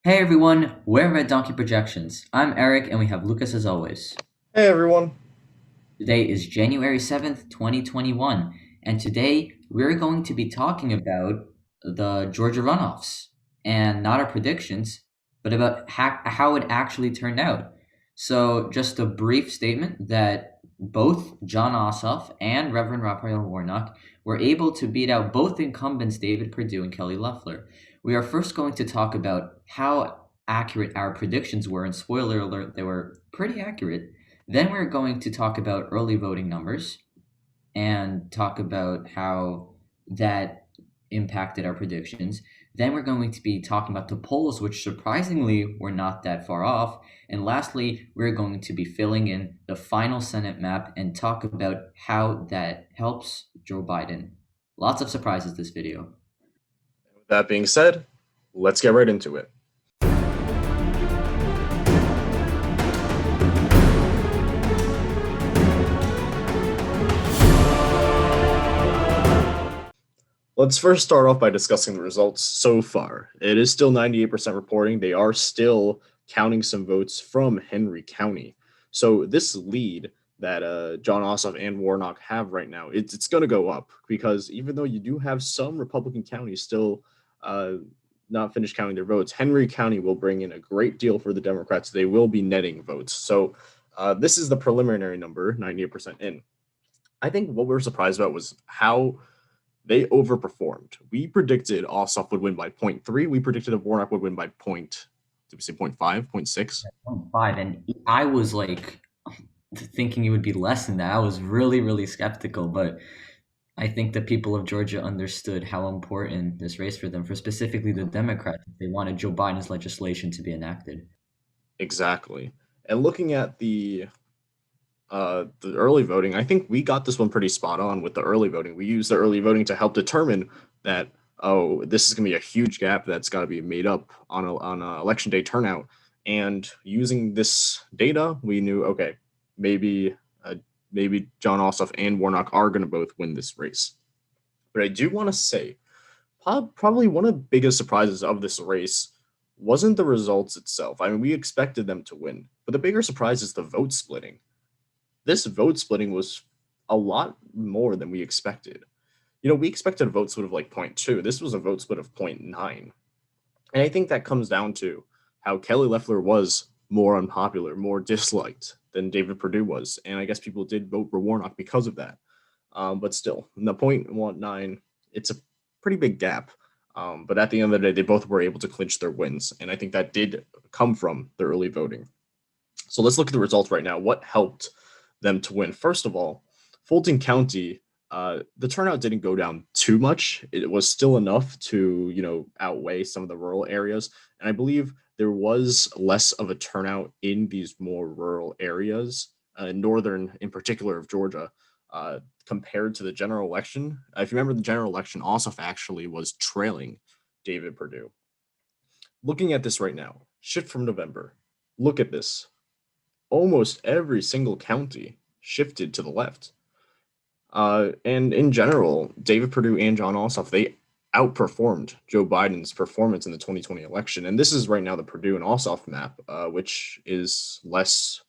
Hey everyone, we're Red Donkey Projections. I'm Eric and we have Lucas as always. Hey everyone. Today is January 7th, 2021, and today we're going to be talking about the Georgia runoffs and not our predictions, but about how it actually turned out. So, just a brief statement that both John Ossoff and Reverend Raphael Warnock were able to beat out both incumbents David Perdue and Kelly Loeffler. We are first going to talk about how accurate our predictions were, and spoiler alert, they were pretty accurate. Then we're going to talk about early voting numbers and talk about how that impacted our predictions. Then we're going to be talking about the polls, which surprisingly were not that far off. And lastly, we're going to be filling in the final Senate map and talk about how that helps Joe Biden. Lots of surprises this video. With that being said, let's get right into it. Let's first start off by discussing the results so far. It is still 98% reporting. They are still counting some votes from Henry County. So this lead that John Ossoff and Warnock have right now, it's going to go up because even though you do have some Republican counties still uh, not finished counting their votes, Henry County will bring in a great deal for the Democrats. They will be netting votes. So this is the preliminary number, 98% in. I think what we were surprised about was how they overperformed. We predicted Ossoff would win by 0.3. We predicted that Warnock would win by point. Did we say 0.5, 0.6? 5, and I was like thinking it would be less than that. I was really, really skeptical, but I think the people of Georgia understood how important this race for them, for specifically the Democrats, if they wanted Joe Biden's legislation to be enacted. Exactly. And looking at the early voting, I think we got this one pretty spot on with the early voting. We used the early voting to help determine that this is going to be a huge gap that's got to be made up on election day turnout. And using this data, we knew okay, maybe maybe John Ossoff and Warnock are going to both win this race. But I do want to say, probably one of the biggest surprises of this race wasn't the results itself. I mean, we expected them to win, but the bigger surprise is the vote splitting. This vote splitting was a lot more than we expected. We expected a vote split of like zero point 0.2. This was a vote split of 0.9. And I think that comes down to how Kelly Loeffler was more unpopular, more disliked than David Perdue was. And I guess people did vote for Warnock because of that. But still, in the 0.19, it's a pretty big gap. But at the end of the day, they both were able to clinch their wins. And I think that did come from the early voting. So let's look at the results right now. What helped them to win? First of all, Fulton County, the turnout didn't go down too much. It was still enough to, outweigh some of the rural areas. And I believe there was less of a turnout in these more rural areas, northern in particular of Georgia, compared to the general election. If you remember the general election, Ossoff actually was trailing David Perdue. Looking at this right now, shift from November. Look at this. Almost every single county shifted to the left. And in general, David Perdue and John Ossoff, they outperformed Joe Biden's performance in the 2020 election. And this is right now the Perdue and Ossoff map, which is less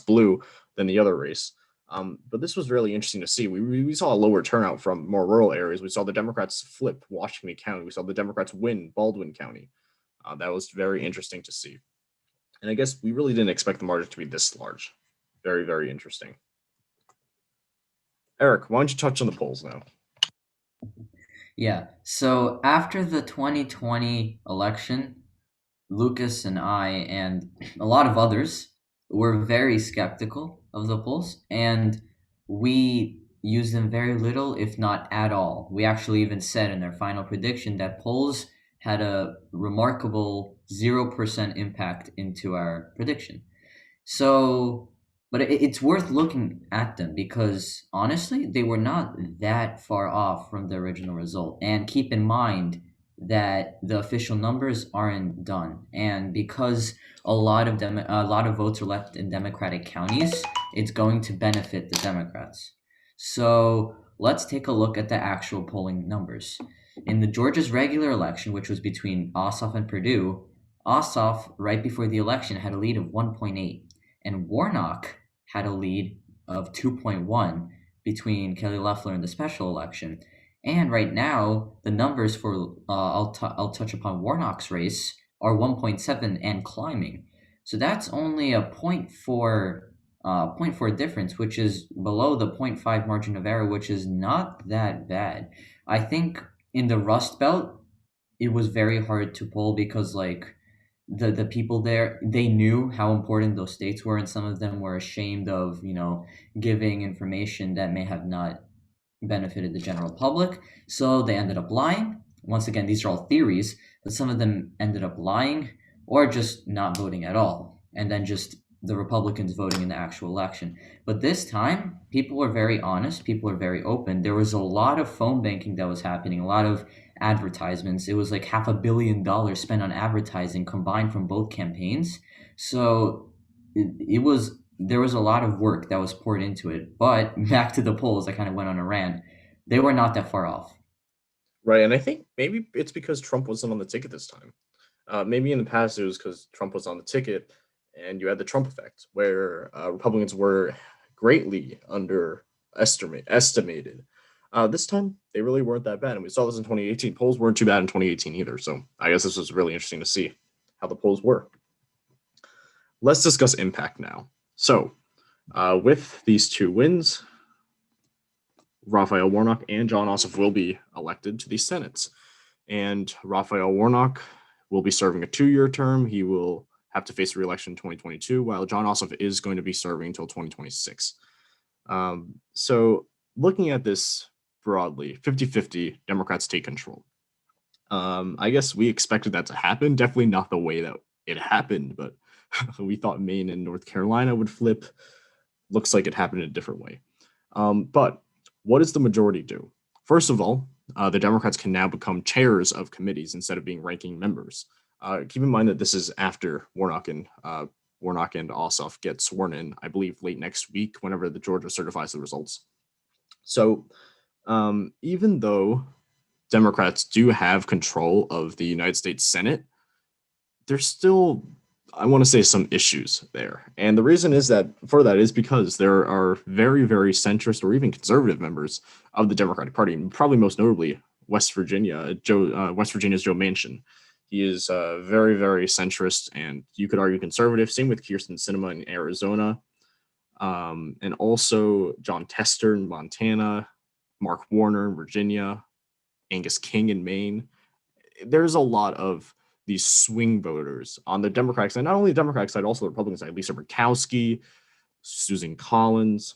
blue than the other race. But this was really interesting to see. We saw a lower turnout from more rural areas. We saw the Democrats flip Washington County. We saw the Democrats win Baldwin County. That was very interesting to see. And I guess we really didn't expect the margin to be this large. Very, very interesting. Eric, why don't you touch on the polls now? Yeah, so after the 2020 election, Lucas and I and a lot of others were very skeptical of the polls, and we used them very little, if not at all. We actually even said in their final prediction that polls had a remarkable 0% impact into our prediction. So, but it's worth looking at them because honestly, they were not that far off from the original result. And keep in mind that the official numbers aren't done, and because a lot of votes are left in Democratic counties, it's going to benefit the Democrats. So let's take a look at the actual polling numbers. In the Georgia's regular election, which was between Ossoff and Perdue, Ossoff, right before the election, had a lead of 1.8, and Warnock had a lead of 2.1 between Kelly Loeffler and the special election. And right now, the numbers for I'll touch upon Warnock's race are 1.7 and climbing. So that's only a point 4 difference, which is below the point 0.5 margin of error, which is not that bad. I think in the Rust Belt, it was very hard to poll because like the people there, they knew how important those states were, and some of them were ashamed of giving information that may have not benefited the general public, so they ended up lying. Once again, these are all theories, but some of them ended up lying or just not voting at all, and then just the Republicans voting in the actual election. But this time, people were very honest, people were very open. There was a lot of phone banking that was happening, a lot of advertisements. It was like $500 million spent on advertising combined from both campaigns. So it was there was a lot of work that was poured into it. But back to the polls, I kind of went on a rant. They were not that far off. Right, and I think maybe it's because Trump wasn't on the ticket this time. Maybe in the past it was because Trump was on the ticket, and you had the Trump effect, where Republicans were greatly estimated. This time they really weren't that bad, and we saw this in 2018. Polls weren't too bad in 2018 either. So I guess this was really interesting to see how the polls were. Let's discuss impact now. So, with these two wins, Raphael Warnock and John Ossoff will be elected to the Senates. And Raphael Warnock will be serving a 2-year term. He will have to face re-election in 2022, while John Ossoff is going to be serving until 2026. So looking at this broadly, 50-50, Democrats take control. I guess we expected that to happen. Definitely not the way that it happened, but we thought Maine and North Carolina would flip. Looks like it happened in a different way. But what does the majority do? First of all, the Democrats can now become chairs of committees instead of being ranking members. Keep in mind that this is after Warnock and Ossoff get sworn in, I believe, late next week, whenever the Georgia certifies the results. So even though Democrats do have control of the United States Senate, there's still, I want to say, some issues there. And the reason is because there are very, very centrist or even conservative members of the Democratic Party, and probably most notably West Virginia's Joe Manchin. He is very, very centrist, and you could argue conservative. Same with Kirsten Sinema in Arizona, and also John Tester in Montana, Mark Warner in Virginia, Angus King in Maine. There's a lot of these swing voters on the Democratic side, not only the Democratic side, also the Republican side. Lisa Murkowski, Susan Collins.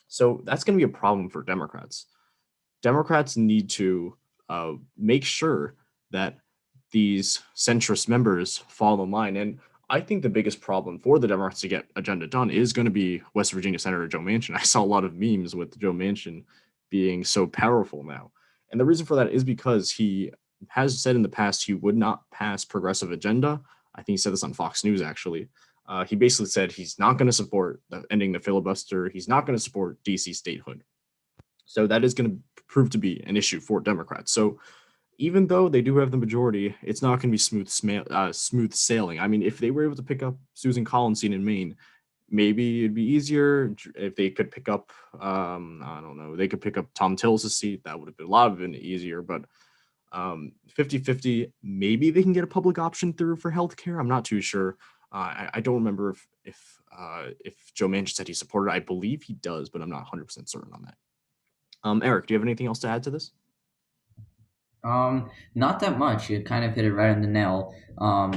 So that's going to be a problem for Democrats. Democrats need to make sure that these centrist members fall in line. And I think the biggest problem for the Democrats to get agenda done is going to be West Virginia Senator Joe Manchin. I saw a lot of memes with Joe Manchin being so powerful now. And the reason for that is because he has said in the past he would not pass progressive agenda. I think he said this on Fox News, actually. He basically said he's not going to support ending the filibuster. He's not going to support DC statehood. So that is going to prove to be an issue for Democrats. So even though they do have the majority, it's not going to be smooth sailing. I mean, if they were able to pick up Susan Collins in Maine, maybe it'd be easier. If they could pick up, I don't know, they could pick up Tom Tillis' seat. That would have been a lot of it easier. But 50-50, maybe they can get a public option through for healthcare. I'm not too sure. I don't remember if Joe Manchin said he supported it. I believe he does, but I'm not 100% certain on that. Eric, do you have anything else to add to this? Not that much. You kind of hit it right on the nail.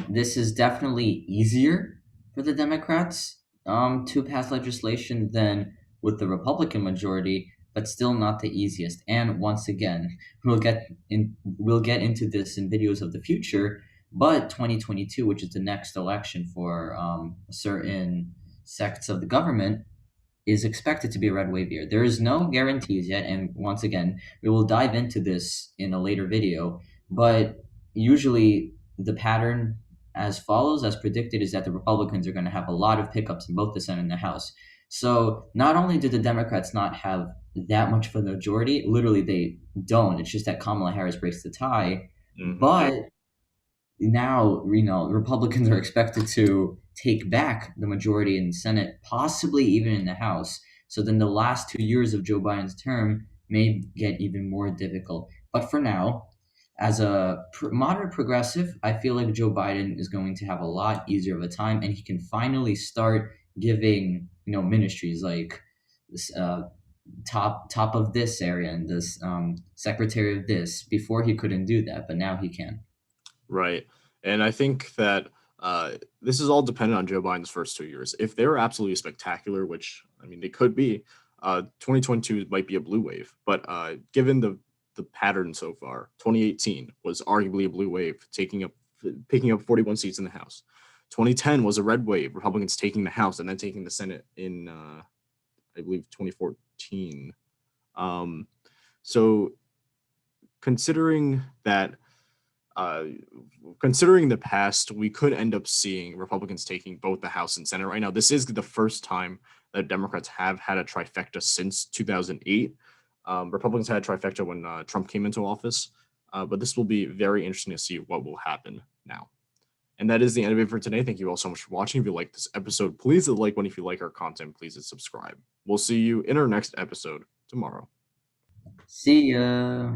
This is definitely easier for the Democrats to pass legislation than with the Republican majority, but still not the easiest. And once again, we'll get into this in videos of the future. But 2022, which is the next election for certain sects of the government, is expected to be a red wave year. There is no guarantees yet, and once again, we will dive into this in a later video, but usually the pattern as follows, as predicted, is that the Republicans are going to have a lot of pickups in both the Senate and the House. So not only do the Democrats not have that much of a majority, literally they don't. It's just that Kamala Harris breaks the tie, Mhm. but now, Republicans are expected to take back the majority in the Senate, possibly even in the House. So then the last 2 years of Joe Biden's term may get even more difficult. But for now, as a moderate progressive, I feel like Joe Biden is going to have a lot easier of a time, and he can finally start giving ministries like this top of this area and this secretary of this. Before he couldn't do that, but now he can. Right. And I think that this is all dependent on Joe Biden's first 2 years. If they're absolutely spectacular, which I mean they could be, 2022 might be a blue wave. But given the pattern so far, 2018 was arguably a blue wave, picking up 41 seats in the House. 2010 was a red wave, Republicans taking the House and then taking the Senate in I believe 2014. Um, so considering that considering the past, we could end up seeing Republicans taking both the House and Senate right now. This is the first time that Democrats have had a trifecta since 2008. Republicans had a trifecta when Trump came into office, but this will be very interesting to see what will happen now. And that is the end of it for today. Thank you all so much for watching. If you like this episode, please hit like one. If you like our content, please hit subscribe. We'll see you in our next episode tomorrow. See ya.